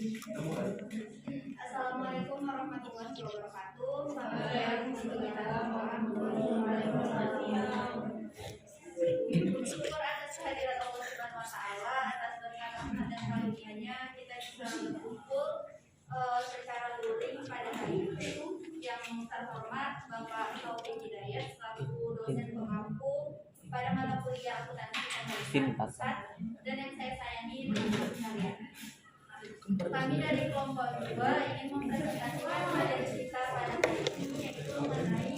Assalamualaikum warahmatullahi wabarakatuh. Waalaikumsalam warahmatullahi wabarakatuh. Bersyukur atas kehadiran Allah Subhanahu wa taala, atas berkat rahmat dan karunia-Nya kita bisa berkumpul secara luring pada hari ini. Yang terhormat Bapak Taufik Hidayat selaku dosen pengampu pada mata kuliah akuntansi dan Manajemen Pusat, dan yang saya sayangi teman-teman sekalian. Kami dari kelompok 2 ingin mempresentasikan materi kita pada hari ini, yaitu mengenai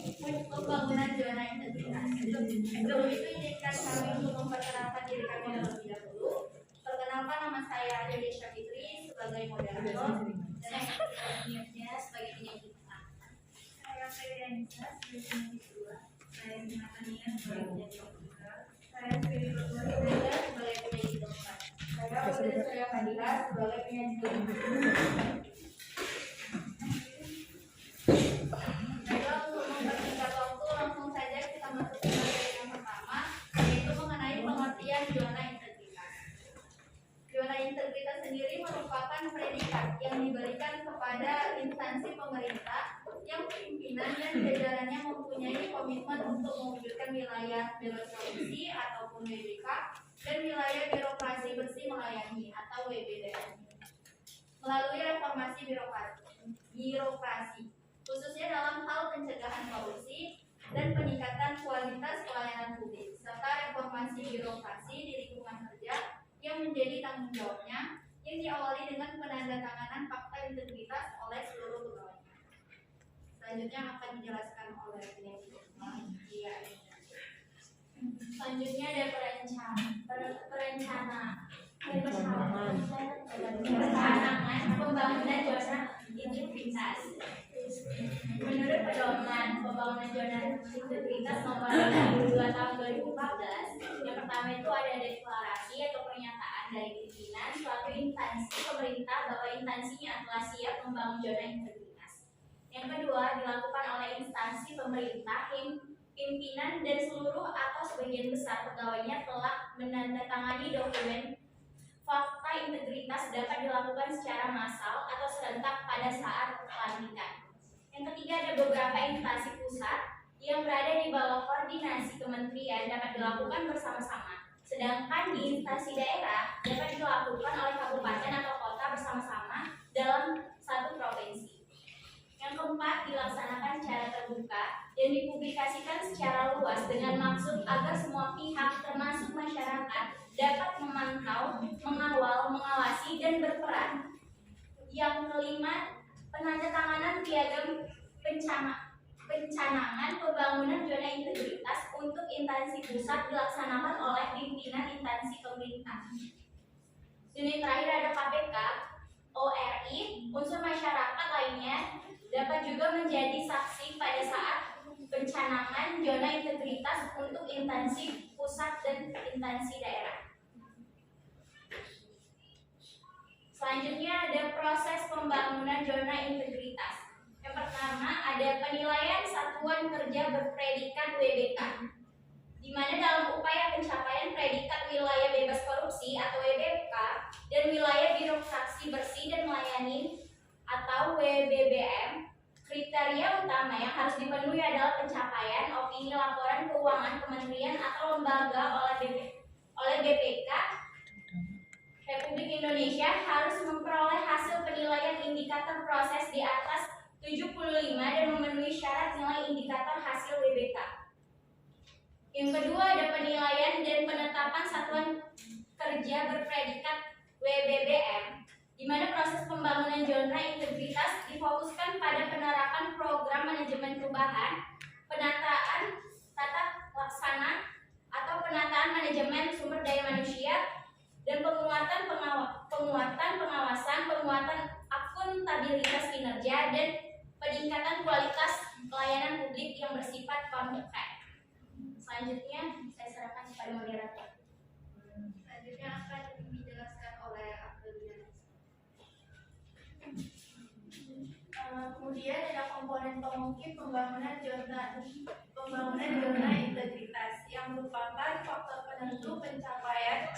pembangunan zona integritas. Sebelum itu izinkan kami untuk memperkenalkan diri kami terlebih dahulu. Perkenalkan, nama saya Dewi Syafitri sebagai moderator dan yang sebagai penyanyi. Saya Febrianisa sebagai penyanyi kedua. Saya Sinatania sebagai penyanyi ketiga. Saya Fili Hidayat sebagai penyanyi keempat. Saya Fadila sebagai penyanyi keempat. Baiklah, untuk mempersingkat waktu, langsung saja kita masuk ke materi yang pertama, yaitu mengenai pengertian zona integritas. Zona integritas sendiri merupakan predikat yang diberikan kepada instansi pemerintah yang pimpinan dan jajarannya mempunyai komitmen untuk mewujudkan wilayah bebas korupsi ataupun WBK dan wilayah birokrasi bersih melayani atau WBBM melalui reformasi birokrasi khususnya dalam hal pencegahan korupsi dan peningkatan kualitas pelayanan publik serta reformasi birokrasi di lingkungan kerja yang menjadi tanggung jawabnya, yang diawali dengan penandatanganan fakta integritas oleh seluruh pegawai. Selanjutnya akan dijelaskan oleh penyanyi. Selanjutnya ada perencanaan pembangunan zona integritas. Menurut pedoman pembangunan zona integritas nomor 52 tahun 2014, yang pertama itu ada deklarasi atau pernyataan dari pimpinan suatu instansi pemerintah bahwa instansinya telah siap membangun zona integritas. Yang kedua, dilakukan oleh instansi pemerintah, pimpinan dan seluruh atau sebagian besar pegawainya telah menandatangani dokumen fakta integritas dapat dilakukan secara massal atau serentak pada saat pelantikan. Yang ketiga, ada beberapa instansi pusat yang berada di bawah koordinasi kementerian dapat dilakukan bersama-sama, sedangkan di instansi daerah dapat dilakukan oleh kabupaten atau kota bersama-sama dalam satu provinsi. Yang keempat, dilaksanakan secara terbuka dan dipublikasikan secara luas dengan maksud agar semua pihak termasuk masyarakat dapat memantau, mengawal, mengawasi, dan berperan. Yang kelima, penandatanganan piagam pencanangan pembangunan zona integritas untuk instansi pusat dilaksanakan oleh pimpinan instansi pemerintah. Dan yang terakhir ada KPK, ORI, unsur masyarakat lainnya dapat juga menjadi saksi pada saat pencanangan zona integritas untuk instansi pusat dan instansi daerah. Selanjutnya ada proses pembangunan zona integritas. Yang pertama ada penilaian satuan kerja berpredikat WBK, di mana dalam upaya pencapaian predikat wilayah bebas korupsi atau WBK dan wilayah birokrasi bersih dan melayani atau WBBM, kriteria utama yang harus dipenuhi adalah pencapaian opini laporan keuangan kementerian atau lembaga oleh BPK Republik Indonesia harus memperoleh hasil penilaian indikator proses di atas 75 dan memenuhi syarat nilai indikator hasil WBK. Yang kedua ada penilaian dan penetapan satuan kerja berpredikat WBBM, di mana proses pembangunan zona integritas difokuskan pada penerapan program manajemen perubahan, penataan tata laksana atau penataan manajemen sumber daya manusia, dan penguatan pengawasan, penguatan akuntabilitas kinerja, dan peningkatan kualitas pelayanan publik yang bersifat kompeten. Selanjutnya saya serahkan kepada moderator. Selanjutnya akan dijelaskan oleh Abdul. Kemudian ada komponen pengungkit pembangunan zona integritas yang merupakan faktor penentu pencapaian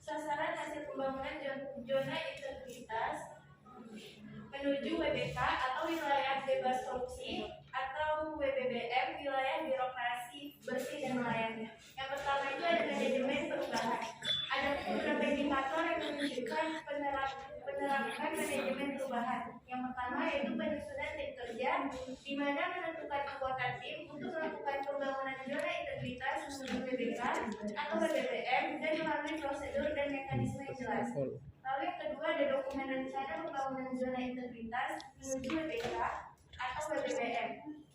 sasaran hasil pembangunan zona integritas menuju WBK atau wilayah bebas korupsi, atau WBBM, wilayah birokrasi bersih dan melayani. Yang pertama itu ada manajemen perubahan. Ada beberapa indikator yang menunjukkan penerapan manajemen perubahan. Yang pertama yaitu penyusunan tim kerja, di mana menentukan anggota tim untuk melakukan pembangunan zona integritas menuju WBK atau WBBM dan melalui prosedur dan mekanisme yang jelas. Lalu yang kedua ada dokumen rencana pembangunan zona integritas menuju WBK atau WBBM.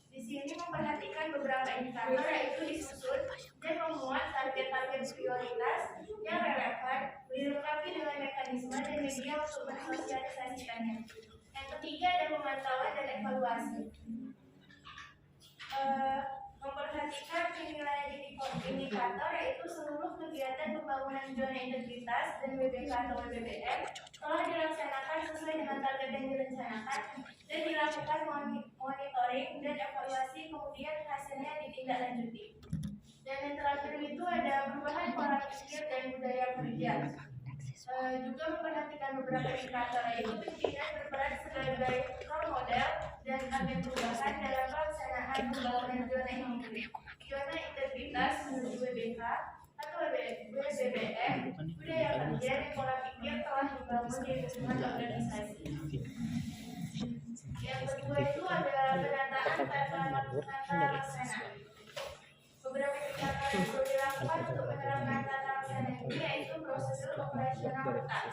Di sini memperhatikan beberapa indikator yaitu disusun dan memuat target-target prioritas yang relevan, dilengkapi dengan mekanisme dan media untuk mensosialisasikannya. Yang ketiga ada pemantauan dan evaluasi. Memperhatikan penilaian indikator yaitu seluruh kegiatan pembangunan zona integritas dan WBK atau WBBM telah dilaksanakan sesuai dengan target yang direncanakan dan dilakukan monitoring dan evaluasi, kemudian hasilnya ditindaklanjuti. Dan yang terakhir itu ada perubahan pola pikir dan budaya kerja. Juga memperhatikan beberapa indikator yaitu pimpinan berperan sebagai role model dan agen perubahan dalam pelaksanaan pembangunan zona integritas menuju WBK atau WBBM, budaya kerja dan pola pikir telah dibangun di lingkungan organisasi. Yang kedua itu ada penataan tata laksana. Beberapa kegiatan yang perlu dilakukan untuk menerapkan tata laksana ini yaitu prosedur operasional tetap.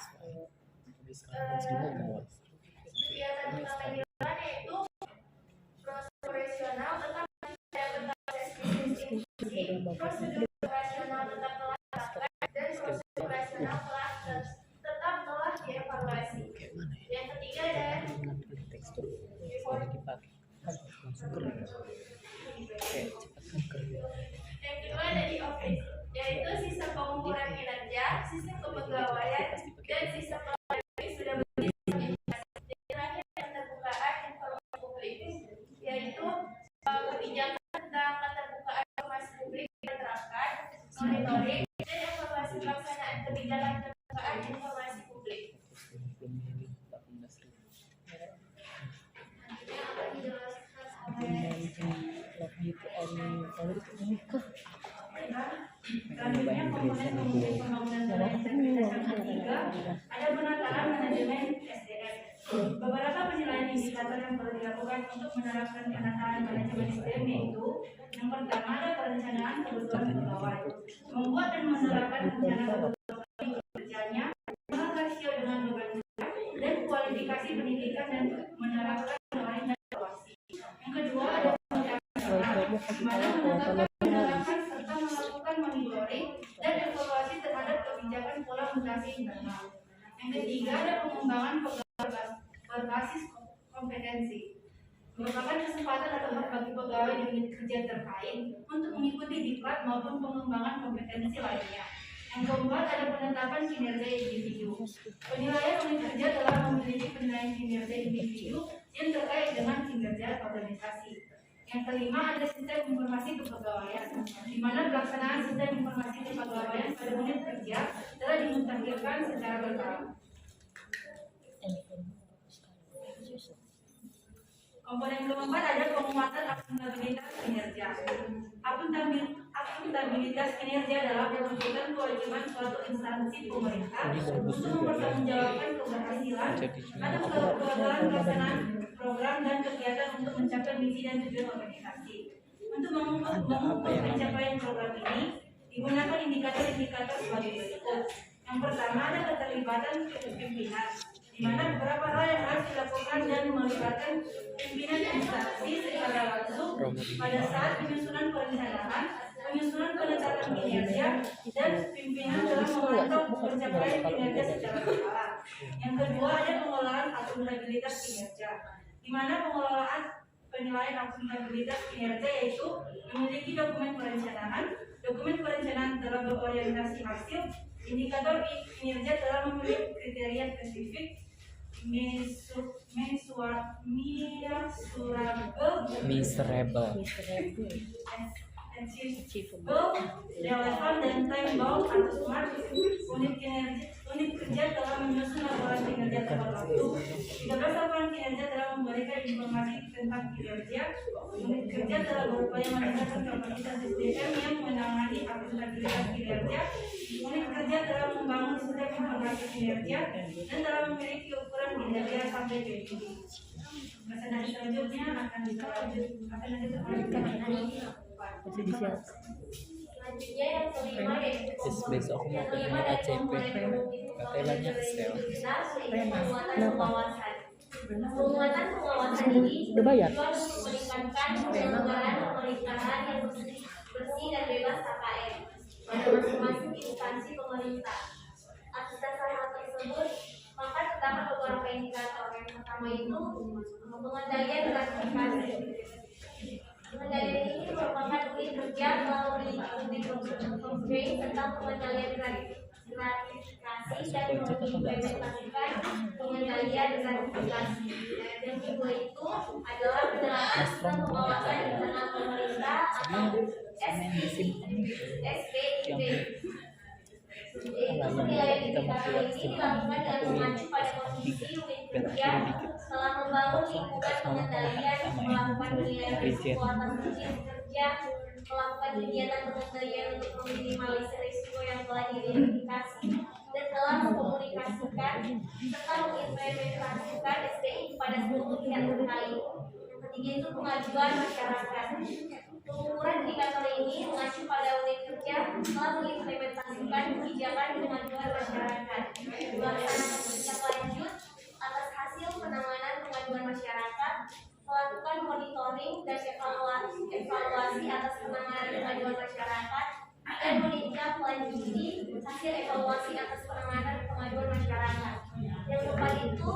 Kegiatan utama yang dilakukan yaitu proses operasional tetap berbasis bisnis, prosedur operasional tetap telah dilakukan dan proses operasional tetap telah dievaluasi. Yang ketiga ada yang kedua ada di office, yaitu sistem pengukuran kinerja, sistem kepegawaian, dan sistem pelayanan sudah berizin. Terakhir keterbukaan informasi publik, yaitu kebijakan tentang keterbukaan informasi publik diterapkan, monitoring, dan evaluasi pelaksanaan kebijakan keterbukaan informasi publik. Selanjutnya komponen pembangunan zona integritas yang ketiga ada penataan manajemen SDM. Beberapa penilaian indikator yang perlu dilakukan untuk menerapkan penataan manajemen SDM yaitu yang pertama ada perencanaan kebutuhan pegawai, membuat dan menerapkan rencana kebutuhan kerjanya, rasio dengan beban kerja, dan kualifikasi pendidikan dan menerapkan nilai dan evaluasi. Yang kedua ada di mana menetapkan menerapkan serta melakukan monitoring dan evaluasi terhadap kebijakan pola mutasi internal. Yang ketiga ada pengembangan pegawai berbasis kompetensi, merupakan kesempatan atau hak bagi pegawai di unit kerja terkait untuk mengikuti diklat maupun pengembangan kompetensi lainnya. Yang keempat ada penetapan kinerja individu. Penilaian unit kerja telah memiliki penilaian kinerja individu yang terkait dengan kinerja organisasi. Yang kelima ada sistem informasi kepegawaian, di mana pelaksanaan sistem informasi kepegawaian pada unit kerja telah dimutakhirkan secara berkala. Komponen keempat ada penguatan akuntabilitas kinerja. Akuntabilitas kinerja adalah mewujudkan kewajiban suatu instansi pemerintah untuk mempertanggungjawabkan keberhasilan atau kegagalan pelaksanaan program dan kegiatan untuk mencapai misi dan tujuan organisasi. Untuk mengukur pencapaian program ini digunakan indikator-indikator sebagai berikut. Yang pertama ada keterlibatan pimpinan, di mana beberapa hal yang harus dilakukan dan melibatkan pimpinan instansi secara langsung pada saat penyusunan perencanaan, penyusunan penetapan kinerja, dan pimpinan dalam memantau pencapaian kinerja secara berkala. Yang kedua ada pengelolaan akuntabilitas kinerja, di mana pengelolaan penilaian akuntabilitas kinerja yaitu memiliki dokumen perencanaan telah berorientasi hasil, indikator kinerja telah memiliki kriteria spesifik, measurable, achievable, relevan dan time bound atau smart. Unit kerja telah menyusun laporan kinerja tepat waktu. 13 laporan kinerja memberikan informasi tentang kinerja unit kerja dalam berupaya meningkatkan kapasitas SDM yang menangani akuntabilitas kinerja, unit kerja dalam membangun sistem informasi kinerja, dan dalam memiliki ukuran kinerja sampai PPB. Presentasi selanjutnya akan selanjutnya yang kelima yaitu besok aku mau punya ACP katanya banyak sel penguatan pengawasan ini udah bayar untuk meningkatkan penyelenggaraan pemerintahan yang bersih dan bebas KKN pada masing-masing instansi pemerintah. Atas dasar hal tersebut, maka terdapat beberapa indikator. Yang pertama itu pengendalian gratifikasi. Pengendalian ini merupakan unit kerja melalui unit constraint tentang pengendalian gratifikasi dan mengimplementasikan pengendalian gratifikasi. Yang kedua itu adalah penerapan sistem pengawasan internal pemerintah atau SPIP. Yaitu penilaian indikator ini dilakukan dengan mengacu pada kondisi unit kerja setelah membangun lingkungan pengendalian, melakukan penilaian risiko atas unit kerja, melakukan kegiatan pengendalian untuk meminimalisir risiko yang telah diidentifikasi, dan telah mengkomunikasikan serta mengimplementasikan SPI kepada seluruh pihak terkait. Yang ketiga itu pengajuan masyarakat. Pengukuran indikator ini mengacu pada unit kerja telah mengimplementasikan kebijakan pengajuan masyarakat, melaksanakan tindak lanjut atas hasil penanganan pengajuan masyarakat, melakukan monitoring dan evaluasi atas penanganan pengajuan masyarakat, dan menindaklanjuti hasil evaluasi atas penanganan pengajuan masyarakat. Yang keempat itu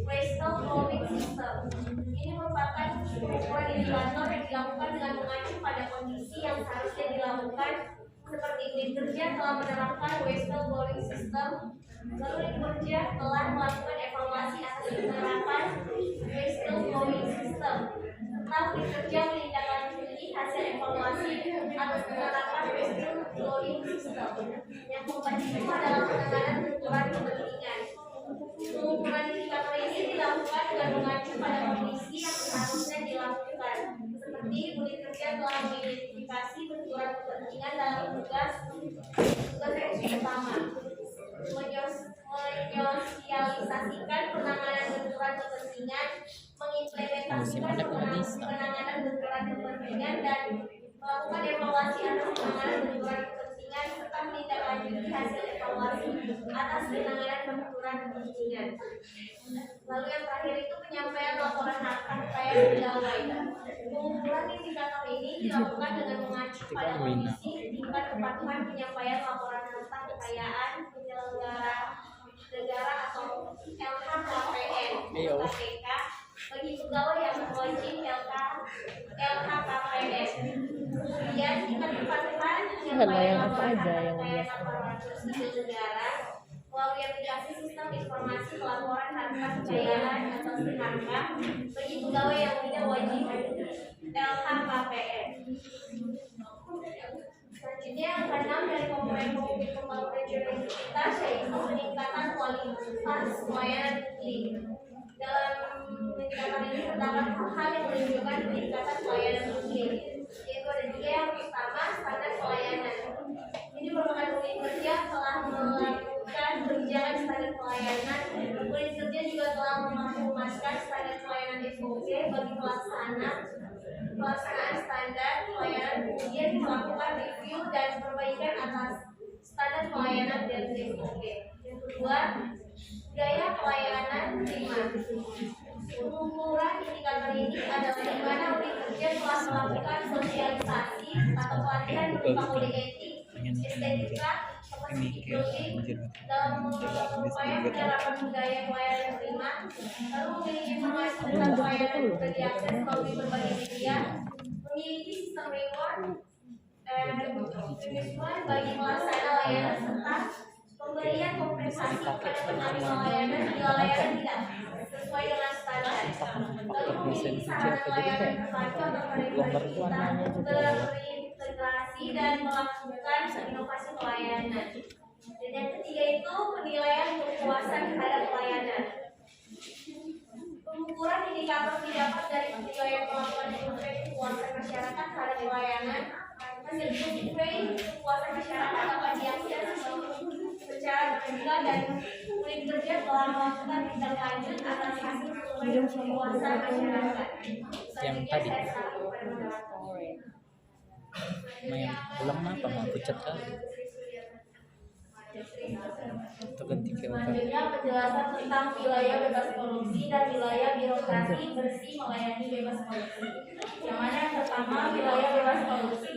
Bristol Flowing System. Ini merupakan pengukuran indikator yang dilakukan dengan mengacu pada kondisi yang seharusnya dilakukan, seperti unit kerja telah menerapkan Bristol Flowing System, lalu unit kerja telah melakukan evaluasi atas penerapan Bristol Flowing System, serta unit kerja menindaklanjuti hasil evaluasi atas penerapan Bristol Flowing System. Yang keempat itu adalah penanganan benturan kepentingan. Pengukuran indikator ini dilakukan dengan mengacu pada kondisi yang seharusnya dilakukan, seperti unit kerja telah mengidentifikasi benturan kepentingan dalam tugas yang utama, menyosialisasikan penanganan benturan kepentingan, mengimplementasikan penanganan benturan kepentingan, dan melakukan evaluasi atas penanganan benturan kepentingan serta menindaklanjuti hasil evaluasi atas penanganan benturan kepentingan. Lalu yang terakhir itu penyampaian laporan harta kekayaan pegawai. Pengukuran indikator ini dilakukan dengan mengacu pada kondisi tingkat kepatuhan penyampaian laporan harta kekayaan penyelenggara negara atau LHKPN KPK bagi pegawai yang berwajib LHKPN. Kemudian tingkat kepatuhan penyampaian laporan harta kekayaan aparatur sipil negara melalui aplikasi sistem informasi pelaporan harta kekayaan atau SIHK bagi pegawai yang tidak wajib LHKPN. Selanjutnya yang keenam dari komponen pembangunan integritas yaitu peningkatan kualitas pelayanan publik. Dalam indikator ini terdapat hal yang menunjukkan peningkatan pelayanan publik, yaitu ada tiga. Yang pertama, standar pelayanan. Ini merupakan unit kerja telah melakukan kebijakan standar pelayanan. Unit kerja juga telah memasukkan standar pelayanan SOP bagi pelaksanaan standar pelayanan, kemudian melakukan review dan perbaikan atas standar pelayanan dan SOP. Yang kedua, gaya pelayanan prima. Pengukuran indikator ini adalah di mana unit kerja telah melakukan sosialisasi atau pelatihan berupa kode etik, estetika, kapasitas building dalam upaya penerapan budaya pelayanan prima, lalu memiliki informasi tentang pelayanan juga diakses melalui berbagai media, memiliki sistem reward punishment bagi pelaksana layanan serta pemberian kompensasi kepada penerima layanan bila layanan tidak sesuai dengan standar. Lalu memiliki sarana layanan terpadu atau konektivitas terintegrasi dan melakukan inovasi pelayanan. Dan yang ketiga itu penilaian kepuasan terhadap pelayanan. Pengukuran indikator apabila dan unit kerja telah melakukan tindak lanjut atas hasil survei kepuasan masyarakat. Yang tadi. Main ulang apa mau pucat kali? Atau ganti ke apa? Selanjutnya penjelasan tentang wilayah bebas korupsi dan wilayah birokrasi bersih melayani bebas korupsi. Yang mana yang pertama wilayah bebas korupsi.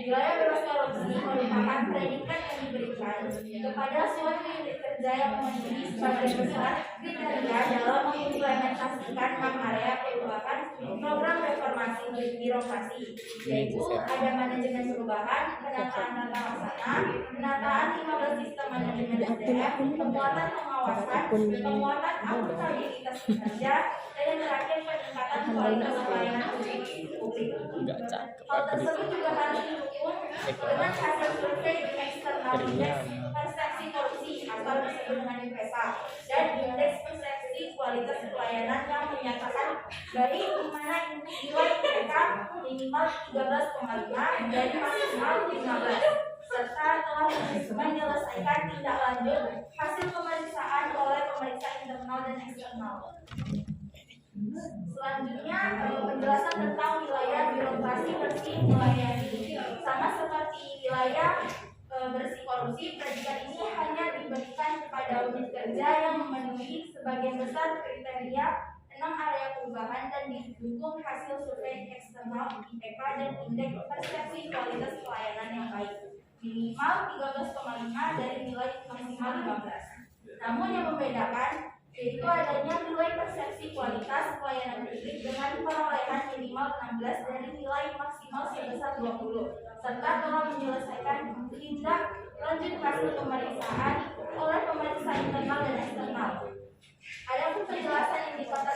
Wilayah bebas korupsi merupakan predikat yang diberikan kepada suatu unit kerja yang memenuhi sebagian besar kriteria dalam mengimplementasikan area perubahan program reformasi birokrasi, yaitu ada manajemen perubahan, penataan tata laksana, penataan 15 sistem manajemen SDM, penguatan pengawasan, penguatan akuntabilitas kinerja, dan yang terakhir peningkatan kualitas pelayanan publik. Enggak cakep Hal aku di tersebut juga harus didukung dengan hasil survei eksternal indeks persepsi korupsi atau disebut dengan IPESA dan indeks persepsi kualitas pelayanan yang menyatakan dari di mana nilai IPK minimal 13,5 dan maksimal 15 serta telah menyelesaikan tindak lanjut hasil pemeriksaan oleh pemeriksa internal dan eksternal. Selanjutnya penjelasan tentang wilayah birokrasi bersih melayani. Sama seperti wilayah bersih korupsi, predikat ini hanya diberikan kepada unit kerja yang memenuhi sebagian besar kriteria 6 area perubahan dan didukung hasil survei eksternal IPK dan indeks persepsi kualitas pelayanan yang baik minimal 13,5 dari nilai maksimal 15. Namun yang membedakan yaitu adanya nilai persepsi kualitas pelayanan publik dengan perolehan minimal 16 dari nilai maksimal sebesar 20 serta telah menyelesaikan tindak lanjut hasil pemeriksaan oleh pemeriksa internal dan eksternal. Ada pun penjelasan indikator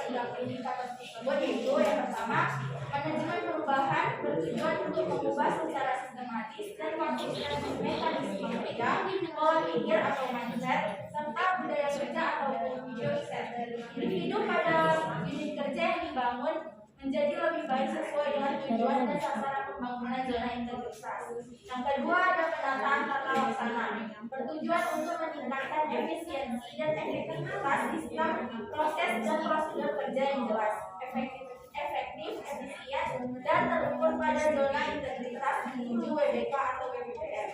tersebut yaitu yang pertama, manajemen perubahan bertujuan untuk mengubah secara sistematis dan konsisten mekanisme kerja, pola pikir atau mindset, serta budaya kerja atau mindset. Individu pada unit kerja yang dibangun menjadi lebih baik sesuai dengan tujuan dan sasaran pembangunan zona integritas. Yang kedua ada penataan tata laksana, bertujuan untuk meningkatkan efisiensi dan efektivitas sistem, proses dan prosedur kerja yang jelas, efektif, efisien, dan terukur pada zona integritas menuju WBK atau WBPR.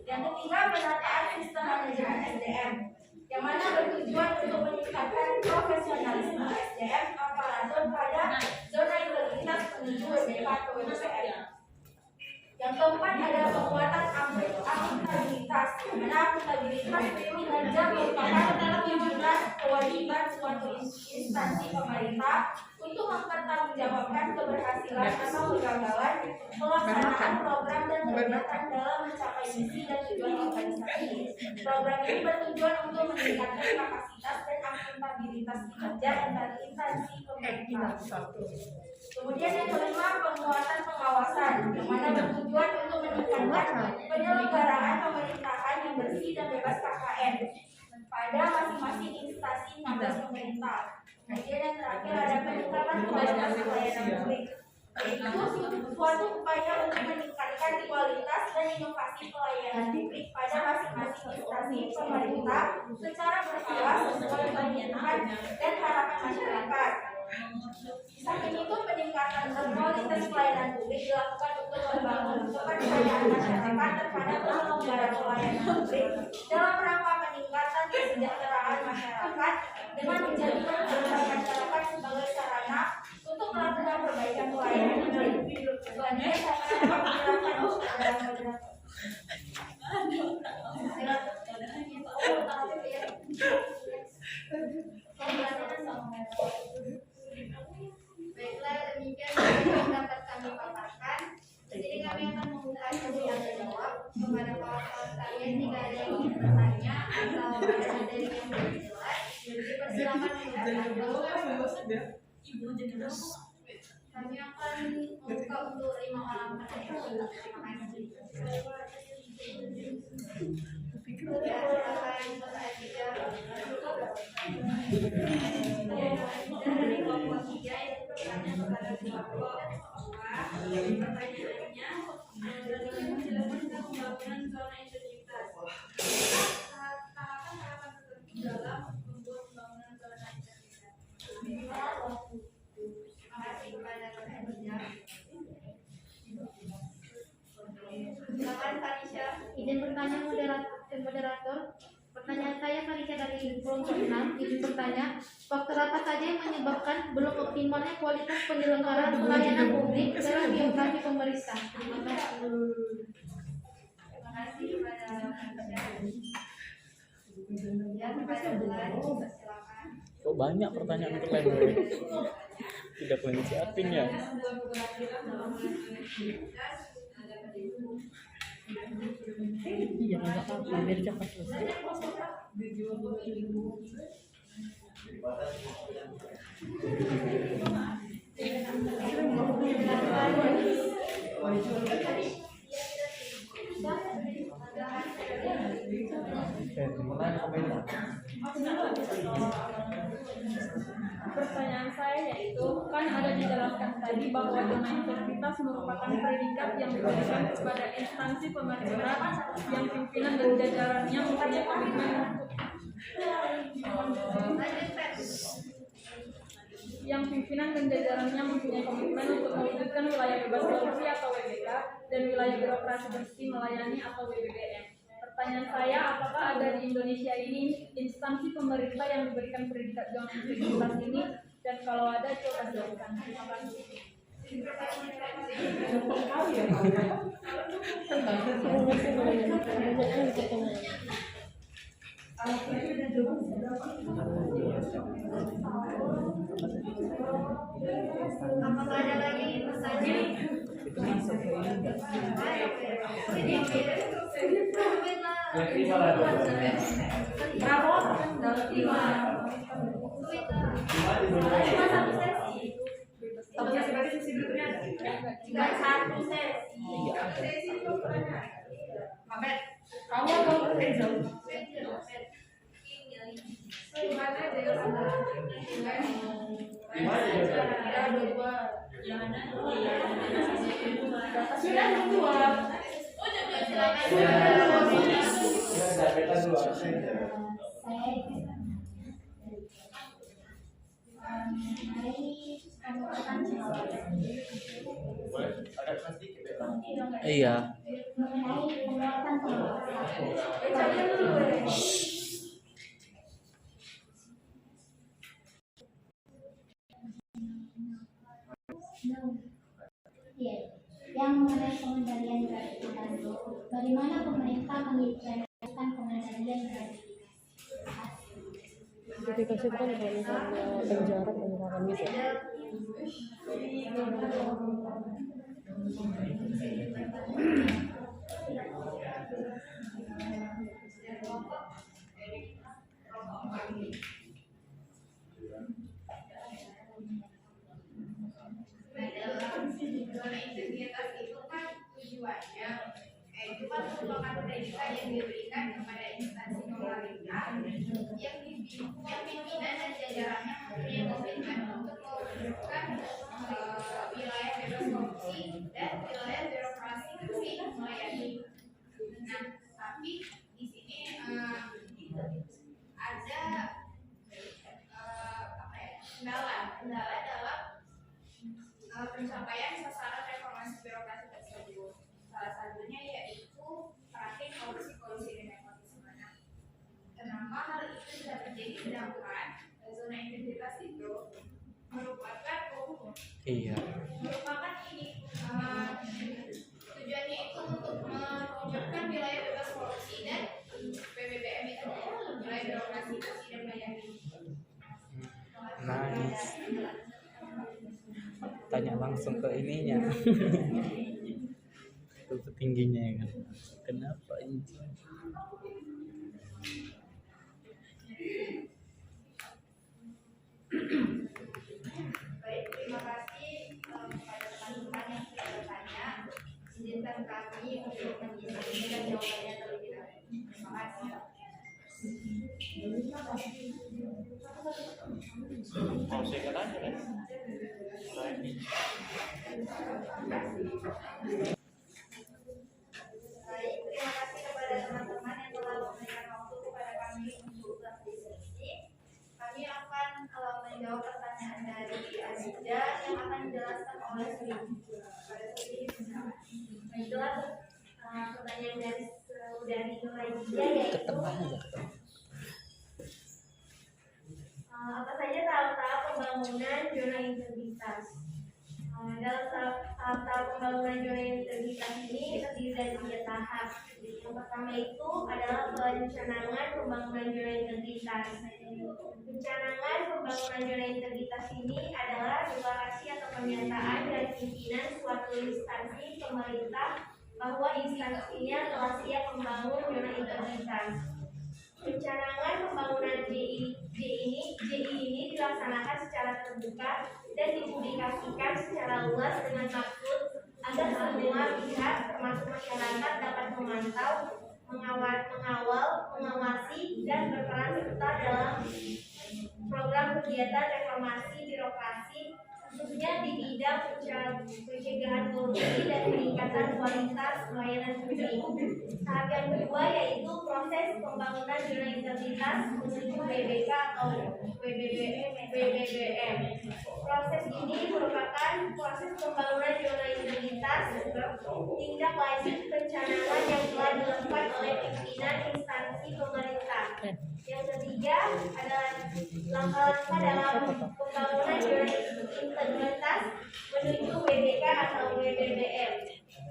Yang ketiga penataan sistem manajemen SDM, yang mana bertujuan untuk meningkatkan profesionalisme SDM aparatur pada zona integritas menuju WBK atau WBPR. Yang keempat ada penguatan akuntabilitas, di mana akuntabilitas kinerja merupakan wujudkan kewajiban suatu instansi pemerintah untuk mempertanggungjawabkan keberhasilan atau kegagalan pelaksanaan program dan kegiatan dalam mencapai misi dan tujuan organisasi. Program ini bertujuan untuk meningkatkan kapasitas dan akuntabilitas kinerja antar instansi pemerintah. Kemudian yang kelima penguatan pengawasan, yang mana bertujuan untuk meningkatkan penyelenggaraan pemerintahan yang bersih dan bebas KKN pada masing-masing instansi 16 pemerintah. Kemudian yang terakhir ada peningkatan kualitas pelayanan publik, yaitu suatu upaya untuk meningkatkan kualitas dan inovasi pelayanan publik pada masing-masing instansi pemerintah secara berkala sesuai kebutuhan dan harapan masyarakat. Samping itu peningkatan kualitas pelayanan publik dilakukan untuk membangun kepercayaan masyarakat terhadap penyelenggara pelayanan publik dalam rangka peningkatan kesejahteraan masyarakat dengan menjadikan kehidupan masyarakat sebagai sarana untuk melakukan perbaikan pelayanan publik. Selanjutnya saya akan menjelaskan baiklah, demikian yang dapat kami paparkan. Jadi kami akan membuka sesi tanya jawab kepada kawan-kawan kalian jika ada yang ingin bertanya atau ada yang belum jelas. Dipersilakan kami akan membuka untuk 5 orang penanya. Terima kasih. Dari kelompok 3 itu bertanya kepada kelompok 2. Pertanyaannya, bagaimana menjelaskan pembangunan zona integritas? Tahapan selanjutnya dari kelompok 6 izin bertanya, faktor apa saja yang menyebabkan belum optimalnya kualitas penyelenggaraan pelayanan publik dalam birokrasi pemerintah? Terima kasih. Terima kasih kepada yang kepada Bulan, silakan. Kok banyak pertanyaan kalian? Tidak kalian siapin ya? Iya, nggak apa-apa, biar cepat selesai. Pertanyaan saya yaitu, kan ada dijelaskan tadi bahwa zona integritas merupakan predikat yang diberikan kepada instansi pemerintah yang pimpinan dan jajarannya mempunyai komitmen untuk mewujudkan wilayah bebas korupsi atau WBK dan wilayah birokrasi bersih melayani atau WBBM. Pertanyaan saya, apakah ada di Indonesia ini instansi pemerintah yang diberikan predikat zona integritas ini, dan kalau ada coba jelaskan. Terima kasih. Apakah ada lagi pesannya? Iya. Yang mengenai pengendalian gratifikasi, bagaimana pemerintah mengimplementasikan pengendalian gratifikasi? Gratifikasi itu kan kalau misalnya penjara misalkan gitu. Zona integritas itu kan tujuannya, itu kan merupakan predikat yang diberikan kepada instansi pemerintah yang pimpinan dan jajarannya mempunyai komitmen untuk mewujudkan wilayah bebas korupsi dan wilayah birokrasi bersih melayani. Nah, tapi di sini ada kendala dalam pencapaian sasaran reformasi birokrasi tersebut. Salah satunya yaitu praktik korupsi dan nepotisme. Kenapa hal itu bisa terjadi, sedangkan zona integritas itu merupakan tujuannya itu untuk mewujudkan wilayah bebas korupsi dan PBBM itu wilayah birokrasi bersih dan melayani. Nice. Tanya langsung ke ininya. Ke petingginya ya kan. Kenapa ini? Baik, terima kasih kepada teman-teman yang sudah bertanya. Izinkan kami untuk menyampaikan jawabannya terlebih dahulu. Terima kasih. Baik, terima kasih kepada teman-teman yang telah memberikan waktu kepada kami untuk berdiskusi. Kami akan menjawab pertanyaan dari Azida yang akan dijelaskan oleh Sri. Baiklah, pertanyaan dari Nur Azida yaitu pembangunan zona integritas. Dalam tahap pembangunan zona integritas ini terdiri dari 3 tahap. Yang pertama itu adalah perencanaan pembangunan zona integritas. Perencanaan pembangunan zona integritas ini adalah deklarasi atau pernyataan dari pimpinan suatu instansi pemerintah bahwa instansinya telah siap membangun zona integritas. Perencanaan pembangunan JI ini dilaksanakan secara terbuka dan dipublikasikan secara luas dengan maksud agar semua pihak termasuk masyarakat dapat memantau, mengawasi dan berperan serta dalam program kegiatan reformasi birokrasi khususnya di bidang pencegahan korupsi dan peningkatan kualitas pelayanan publik. Tahap yang kedua yaitu proses pembangunan zona integritas menuju BBK atau WBBM. Proses ini merupakan proses pembangunan zona integritas tindak lanjut perencanaan yang telah dilakukan oleh pimpinan instansi pemerintah. Yang ketiga adalah langkah-langkah dalam pembangunan zona integritas menuju WBK atau WBBM.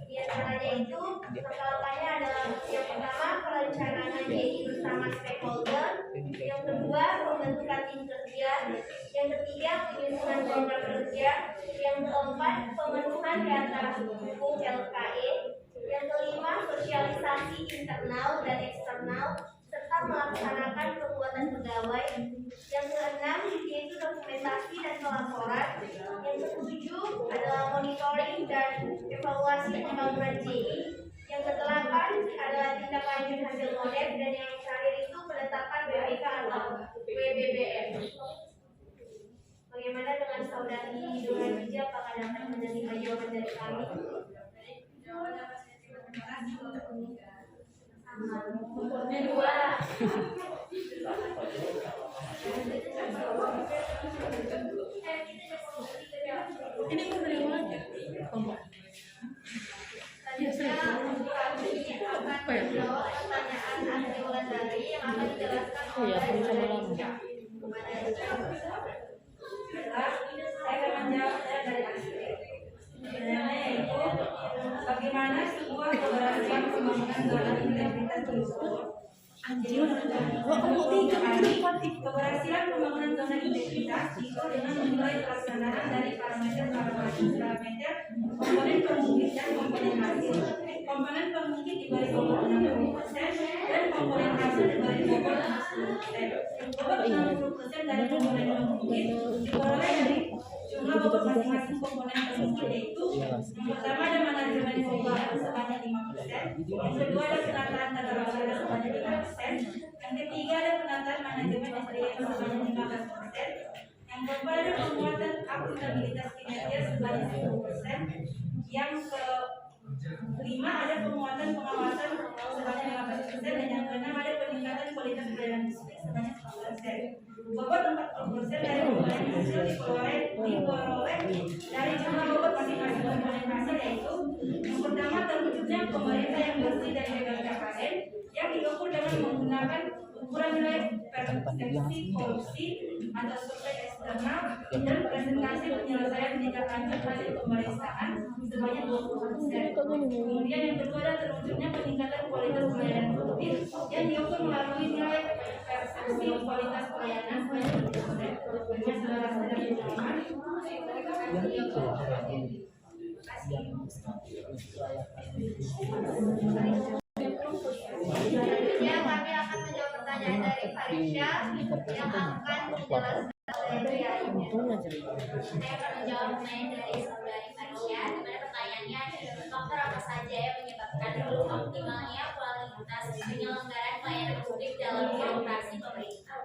Di antaranya itu langkah-langkahnya adalah yang pertama perencanaan JI bersama stakeholder, yang kedua pembentukan tim kerja, yang ketiga penyusunan program kerja, yang keempat pemenuhan data hukum LKE, yang kelima sosialisasi internal dan eksternal serta melaksanakan perbuatan pegawai, yang keenam yaitu dokumentasi dan pelaporan, yang ketujuh adalah monitoring dan evaluasi pembangunan JI, yang kedelapan adalah tindak lanjut hasil audit, dan yang terakhir itu penetapan BBK atau WBBM. Bagaimana dengan saudari Nurhadijah, apakah dapat menerima jawaban dari kami? Kedua. Ini kan dari mana? Apa ya? Oh ya, kamu sama lama. Saya akan menjawabnya dari aspek. Sebenarnya yaitu bagaimana sebuah keberhasilan pembangunan zona integritas diukur. Keberhasilan pembangunan zona integritas diukur dengan menilai pelaksanaan dari parameter komponen pemungkit dan komponen hasil. Komponen pemungkit diberi bobot 60% dan komponen hasil diberi bobot 60%. Bobot 60% dari komponen pemungkit diperoleh dari jumlah bobot masing-masing komponen pemungkit, yaitu yang pertama ada manajemen keuangan sebanyak 5%, yang kedua ada penataan tata laksana sebanyak 5%, yang ketiga ada penataan manajemen SDM sebanyak 15%, yang keempat ada penguatan akuntabilitas kinerja sebanyak 10%, yang kelima ada penguatan pengawasan sebanyak 15%, dan yang keenam ada peningkatan kualitas pelayanan publik sebanyak 10%. Bobot 40% dari komponen hasil diperoleh dari jumlah bobot masing-masing komponen hasil, yaitu yang pertama terwujudnya pemerintah yang bersih dari legal KKN yang diukur dengan menggunakan ukuran nilai persepsi korupsi atau survei eksternal dan presentasi penyelesaian tindak lanjut hasil pemeriksaan sebanyak 20%. Kemudian yang kedua adalah terwujudnya peningkatan kualitas pelayanan publik yang diukur melalui nilai persepsi kualitas pelayanan sebanyak 20%. Banyak saudara-saudara pengalaman. Selanjutnya kami akan menjawab pertanyaan dari Farisha yang akan menjelaskan lainnya. Saya akan menjawab pertanyaan dari saudari Farisha. Dimana pertanyaannya adalah faktor apa saja yang menyebabkan belum optimalnya kualitas penyelenggaraan pelayanan publik dalam birokrasi pemerintah.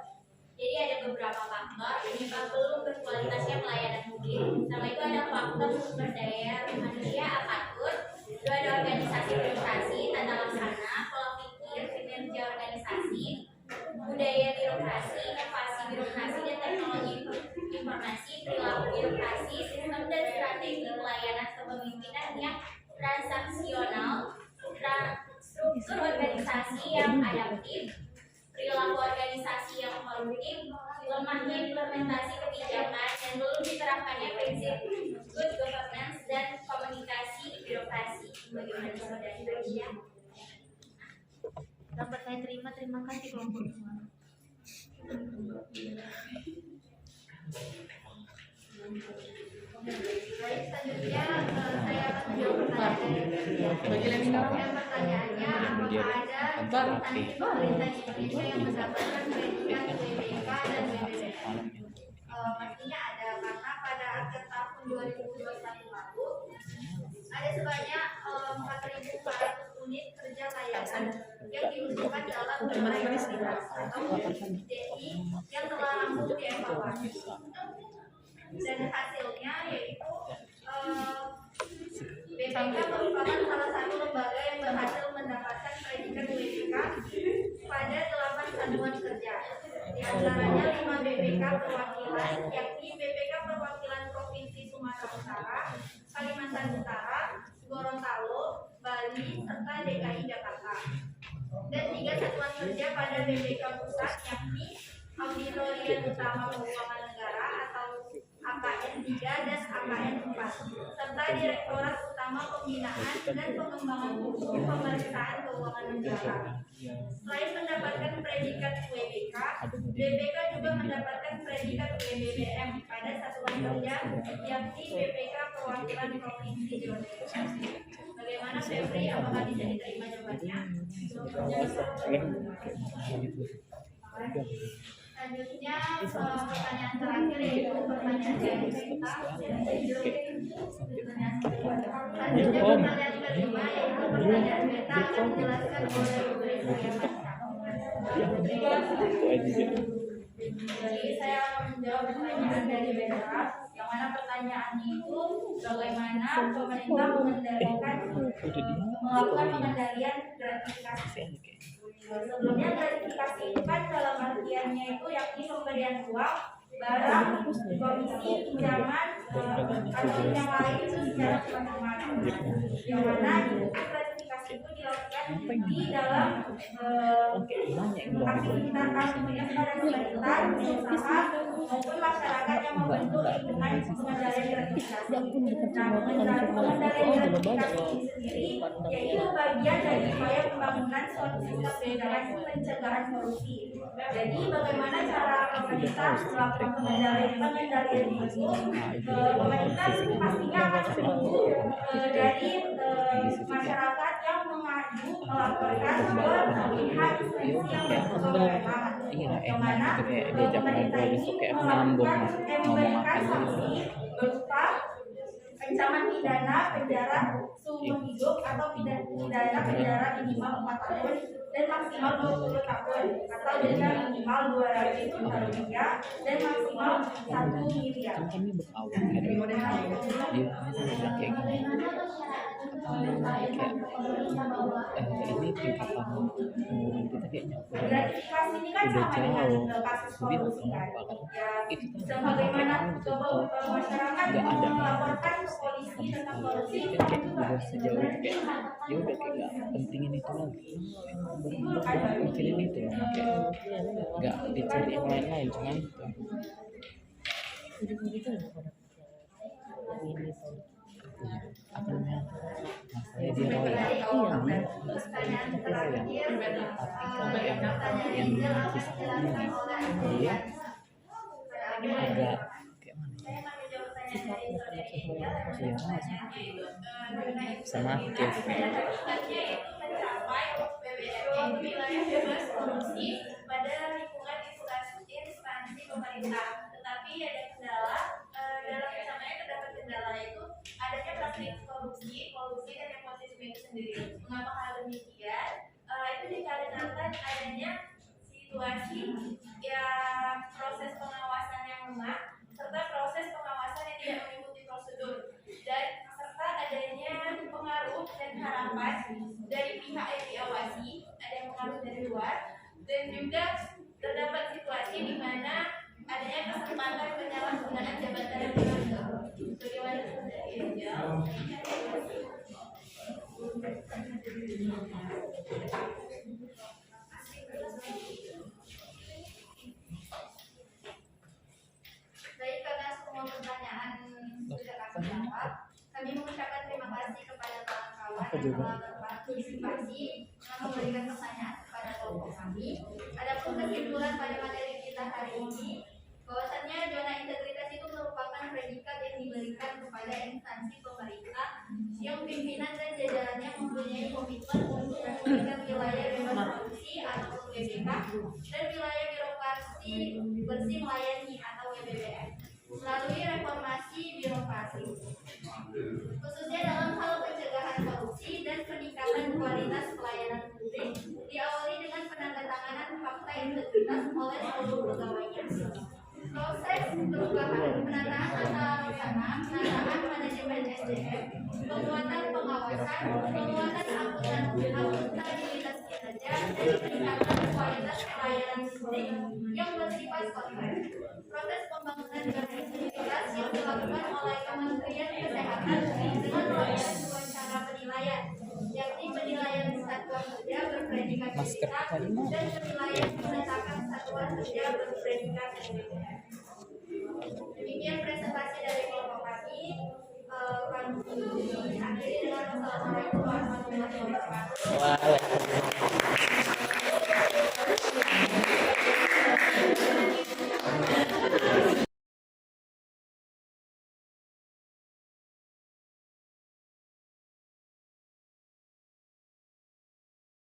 Jadi ada beberapa faktor penyebab belum berkualitasnya pelayanan publik. Pertama itu ada faktor sumber daya manusia aparatur, kedua ada organisasi birokrasi, tata laksana, pola pikir, kinerja organisasi, budaya birokrasi, inovasi birokrasi dan teknologi informasi, perilaku birokrasi, sistem dan strategi pelayanan kepemimpinan yang transaksional, struktur organisasi yang adaptif, perilaku organisasi yang produktif, lemahnya implementasi kebijakan dan belum diterapkannya prinsip good governance dan komunikasi di birokrasi. Bagaimana saudari baginya? Dapat saya terima kasih kelompok semua. Baik, selanjutnya saya akan menjawab pertanyaan yang pertanyaannya, apakah ada instansi pemerintah Indonesia yang mendapatkan predikat WBK dan WBBM? Pastinya ada, karena pada akhir tahun 2021 lalu ada sebanyak 4.400 unit kerja layanan yang diusulkan dalam berbagai prioritas atau JI yang telah langsung dievaluasi. Dan hasilnya yaitu BPK merupakan salah satu lembaga yang berhasil mendapatkan predikat WBK pada 8 satuan kerja. Di antaranya 5 BPK perwakilan, yakni BPK perwakilan Provinsi Sumatera Utara, Kalimantan Utara, Gorontalo, Bali, serta DKI Jakarta. Dan 3 satuan kerja pada BPK pusat, yakni Auditorium Utama Keuangan Negara atau AKN 3 dan AKN 4, serta Direktorat Utama Pembinaan dan Pengembangan Hukum Pemeriksaan Keuangan Negara. Selain mendapatkan predikat WBK, BPK juga mendapatkan predikat WBBM pada satuan kerja, yakni BPK Perwakilan Provinsi Jawa Timur. Bagaimana Febri? Apakah bisa diterima jawabannya? Selanjutnya pertanyaan terakhir yaitu pertanyaan dari kita. Selanjutnya pertanyaan kelima yaitu pertanyaan beta akan dijelaskan oleh Jadi saya akan menjawab pertanyaan dari beta, yang mana pertanyaannya itu bagaimana pemerintah melakukan pengendalian gratifikasi. Sebelumnya gratifikasi itu kan dalam artiannya itu yakni pemberian uang, barang, komisi, pinjaman, atau yang lain itu secara semata-mata. Yang mana gratifikasi itu dilakukan di dalam aktivitas pada sekitar usaha maupun masyarakat yang membentuk lingkungan pengendalian gratifikasi. Nah, pengendalian gratifikasi ini sendiri yaitu bagian dari upaya pembangunan suatu sistem pencegahan korupsi. Jadi bagaimana cara pemerintah melakukan pengendalian itu? Pemerintah pastinya akan menunggu dari masyarakat yang mengadu melaporkan ke pihak instansi yang berwenang. Yang mana pemerintah ini memberikan sanksi berupa ancaman pidana penjara seumur hidup atau pidana penjara minimal 4 tahun dan maksimal 20 tahun atau denda minimal 200 juta rupiah dan maksimal 1 miliar. Kami berawal dari dia bilang kayak gini, ini kita kamu kita kayaknya gratifikasi ini kan sama dengan kasus korupsi kan. Ya, sebagaimana masyarakat melaporkan ke polisi tentang korupsi kan kayak udah sejauh kayak ya udah kayak gak pentingin itu lagi, mikirin itu kayak gak dicari yang lain-lain, cuma itu apa namanya masalahnya dia royal, tapi royal, tapi yang kisahnya dia agak kayak mana sama kayak wilayah bebas korupsi pada lingkungan instansi pemerintah. Tetapi ada kendala dalam samanya terdapat kendala itu adanya praktik kolusi dan nepotisme itu sendiri. Mengapa hal demikian? Itu dikarenakan adanya situasi ya proses pengawasan yang lemah serta proses pengawasan yang tidak mengikuti prosedur dan serta adanya pengaruh dan harapan dari pihak yang diawasi, ada yang pengaruh dari luar dan juga terdapat situasi di mana adanya kesempatan penyalahgunaan jabatan yang berlaku. Bagaimana saudari? Apa jawaban? berpartisipasi dalam memberikan pertanyaan kepada kelompok kami. Adapun kesimpulan pada materi kita hari ini, bahwasannya zona integritas itu merupakan predikat yang diberikan kepada instansi pemerintah yang pimpinan dan jajarannya mempunyai komitmen untuk memberikan wilayah bebas korupsi atau WBK dan wilayah birokrasi bersih melayani atau WBBM melalui reformasi birokrasi, khususnya dalam hal pencegahan korupsi dan peningkatan kualitas pelayanan publik, diawali dengan penandatanganan fakta integritas oleh seluruh pegawainya. Proses perubahan penataan tata laksana, penataan manajemen SDM, penguatan pengawasan, penguatan akuntabilitas kinerja, dan peningkatan kualitas pelayanan publik yang bersifat konkret. Proses pembangunan zona integritas yang dilakukan oleh Kementerian Kesehatan dengan melakukan dua cara penilaian, yakni penilaian satuan kerja berpredikat Masker SDK tadi mah. dan penilaian penetapan satuan kerja berpredikat SDM. Demikian presentasi dari kelompok kami. Kami akhiri dengan wassalamualaikum warahmatullahi wabarakatuh. Waalaikumsalam.